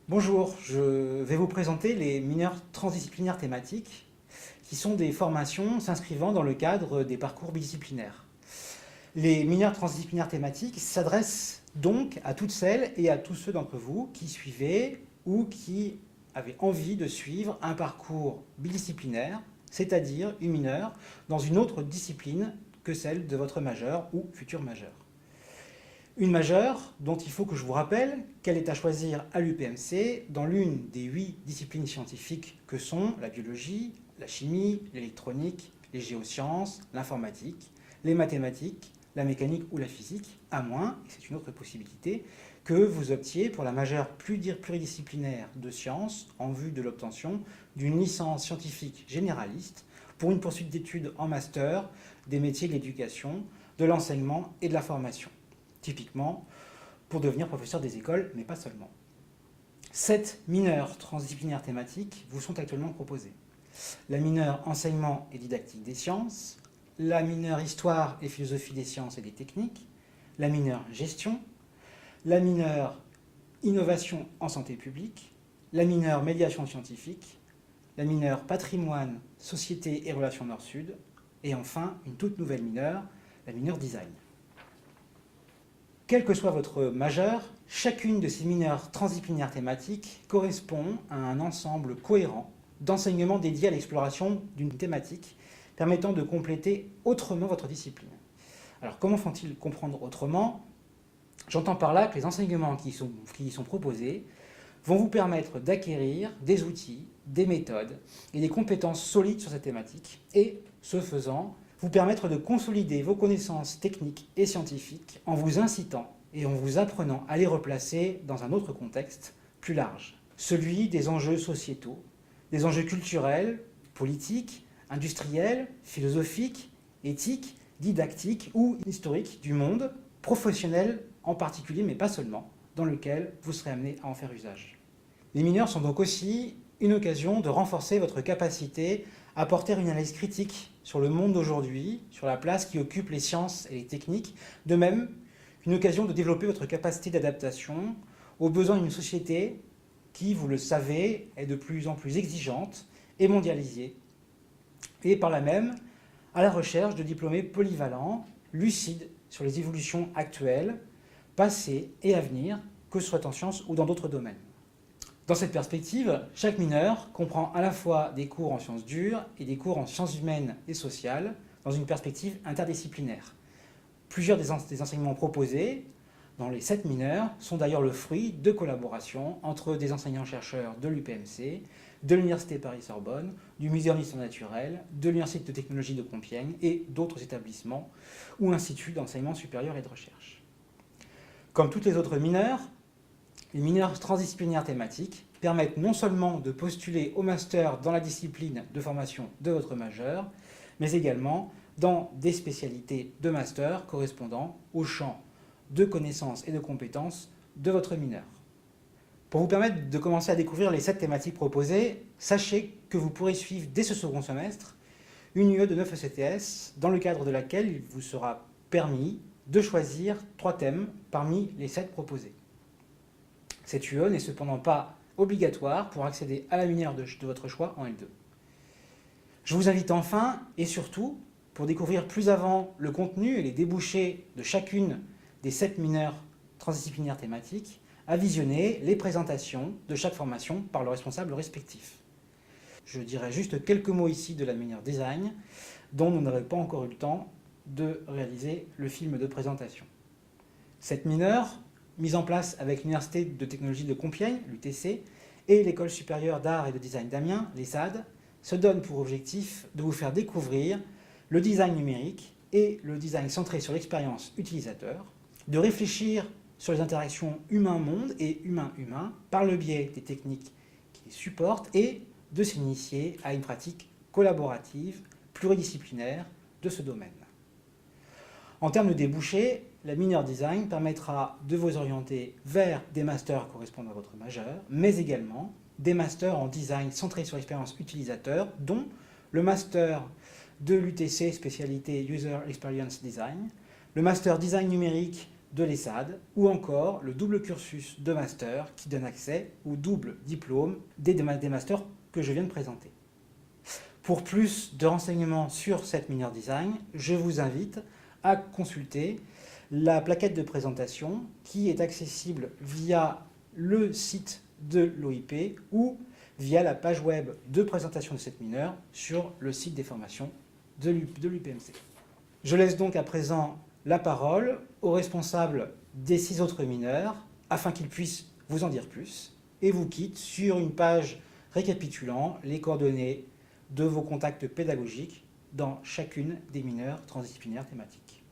Bonjour, je vais vous présenter les mineurs transdisciplinaires thématiques, qui sont des formations s'inscrivant dans le cadre des parcours bidisciplinaires. Les mineurs transdisciplinaires thématiques s'adressent donc à toutes celles et à tous ceux d'entre vous qui suivez ou qui avaient envie de suivre un parcours bidisciplinaire, c'est-à-dire une mineure, dans une autre discipline que celle de votre majeur ou futur majeur. Une majeure dont il faut que je vous rappelle qu'elle est à choisir à l'UPMC dans l'une des 8 disciplines scientifiques que sont la biologie, la chimie, l'électronique, les géosciences, l'informatique, les mathématiques, la mécanique ou la physique, à moins, et c'est une autre possibilité, que vous optiez pour la majeure pluridisciplinaire de sciences en vue de l'obtention d'une licence scientifique généraliste pour une poursuite d'études en master des métiers de l'éducation, de l'enseignement et de la formation. Typiquement pour devenir professeur des écoles, mais pas seulement. 7 mineurs transdisciplinaires thématiques vous sont actuellement proposées. La mineure enseignement et didactique des sciences, la mineure histoire et philosophie des sciences et des techniques, la mineure gestion, la mineure innovation en santé publique, la mineure médiation scientifique, la mineure patrimoine, société et relations nord-sud, et enfin une toute nouvelle mineure, la mineure design. Quel que soit votre majeur, chacune de ces mineurs transdisciplinaires thématiques correspond à un ensemble cohérent d'enseignements dédiés à l'exploration d'une thématique permettant de compléter autrement votre discipline. Alors comment font-ils comprendre autrement? J'entends par là que les enseignements qui y sont proposés vont vous permettre d'acquérir des outils, des méthodes et des compétences solides sur cette thématique et, ce faisant, vous permettre de consolider vos connaissances techniques et scientifiques en vous incitant et en vous apprenant à les replacer dans un autre contexte plus large, celui des enjeux sociétaux, des enjeux culturels, politiques, industriels, philosophiques, éthiques, didactiques ou historiques du monde, professionnel en particulier, mais pas seulement, dans lequel vous serez amené à en faire usage. Les mineurs sont donc aussi une occasion de renforcer votre capacité à porter une analyse critique sur le monde d'aujourd'hui, sur la place qui occupent les sciences et les techniques, de même qu'une occasion de développer votre capacité d'adaptation aux besoins d'une société qui, vous le savez, est de plus en plus exigeante et mondialisée, et par là même à la recherche de diplômés polyvalents, lucides sur les évolutions actuelles, passées et à venir, que ce soit en sciences ou dans d'autres domaines. Dans cette perspective, chaque mineur comprend à la fois des cours en sciences dures et des cours en sciences humaines et sociales, dans une perspective interdisciplinaire. Plusieurs des enseignements proposés dans les 7 mineurs sont d'ailleurs le fruit de collaborations entre des enseignants-chercheurs de l'UPMC, de l'Université Paris-Sorbonne, du Muséum d'histoire naturelle, de l'Université de technologie de Compiègne et d'autres établissements ou instituts d'enseignement supérieur et de recherche. Comme toutes les autres mineurs, les mineurs transdisciplinaires thématiques permettent non seulement de postuler au master dans la discipline de formation de votre majeur, mais également dans des spécialités de master correspondant au champ de connaissances et de compétences de votre mineur. Pour vous permettre de commencer à découvrir les 7 thématiques proposées, sachez que vous pourrez suivre dès ce second semestre une UE de 9 ECTS dans le cadre de laquelle il vous sera permis de choisir 3 thèmes parmi les 7 proposés. Cette UE n'est cependant pas obligatoire pour accéder à la mineure de votre choix en L2. Je vous invite enfin, et surtout, pour découvrir plus avant le contenu et les débouchés de chacune des 7 mineurs transdisciplinaires thématiques, à visionner les présentations de chaque formation par le responsable respectif. Je dirai juste quelques mots ici de la mineure design, dont nous n'avons pas encore eu le temps de réaliser le film de présentation. Cette mineure, mise en place avec l'Université de technologie de Compiègne, l'UTC, et l'École supérieure d'art et de design d'Amiens, l'ESAD, se donne pour objectif de vous faire découvrir le design numérique et le design centré sur l'expérience utilisateur, de réfléchir sur les interactions humain-monde et humain-humain par le biais des techniques qui les supportent et de s'initier à une pratique collaborative, pluridisciplinaire de ce domaine. En termes de débouchés, la mineure design permettra de vous orienter vers des masters correspondant à votre majeur, mais également des masters en design centrés sur l'expérience utilisateur, dont le master de l'UTC spécialité User Experience Design, le master design numérique de l'ESSAD, ou encore le double cursus de master qui donne accès au double diplôme des masters que je viens de présenter. Pour plus de renseignements sur cette mineure design, je vous invite à consulter la plaquette de présentation qui est accessible via le site de l'OIP ou via la page web de présentation de cette mineure sur le site des formations de l'UPMC. Je laisse donc à présent la parole aux responsables des 6 autres mineurs afin qu'ils puissent vous en dire plus et vous quitte sur une page récapitulant les coordonnées de vos contacts pédagogiques dans chacune des mineurs transdisciplinaires thématiques.